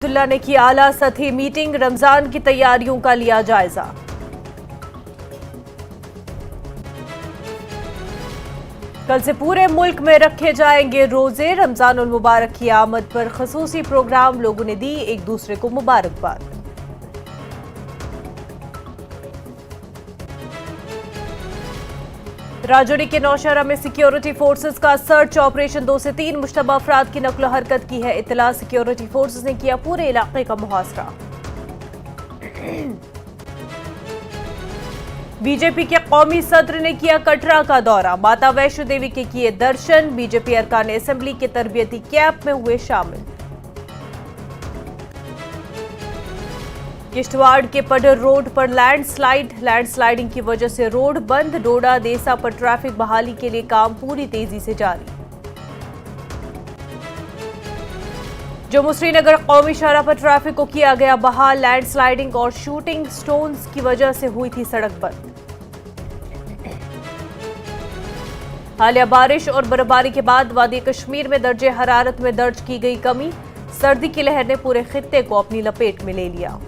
अब्दुल्ला ने की आला सतही मीटिंग, रमजान की तैयारियों का लिया जायजा। कल से पूरे मुल्क में रखे जाएंगे रोजे, रमजान उल मुबारक की आमद पर खसूसी प्रोग्राम, लोगों ने दी एक दूसरे को मुबारकबाद। राजौरी के नौशहरा में सिक्योरिटी फोर्सेस का सर्च ऑपरेशन, 2 से 3 मुश्तबा अफराद की नक्लो हरकत की है इत्तला। सिक्योरिटी फोर्सेस ने किया पूरे इलाके का मुहासरा। बीजेपी के कौमी सदर ने किया कटरा का दौरा, माता वैष्णो देवी के किए दर्शन। बीजेपी अरकान असेंबली के तरबियती कैंप में हुए शामिल। किश्तवाड़ के पडर रोड पर लैंडस्लाइडिंग की वजह से रोड बंद। डोडा देसा पर ट्रैफिक बहाली के लिए काम पूरी तेजी से जारी। जम्मू श्रीनगर कौमी शाहराह पर ट्रैफिक को किया गया बहाल। लैंडस्लाइडिंग और शूटिंग स्टोन्स की वजह से हुई थी सड़क बंद। हालिया बारिश और बर्फबारी के बाद वादी कश्मीर में दर्जे हरारत में दर्ज की गई कमी। सर्दी की लहर ने पूरे खित्ते को अपनी लपेट में ले लिया।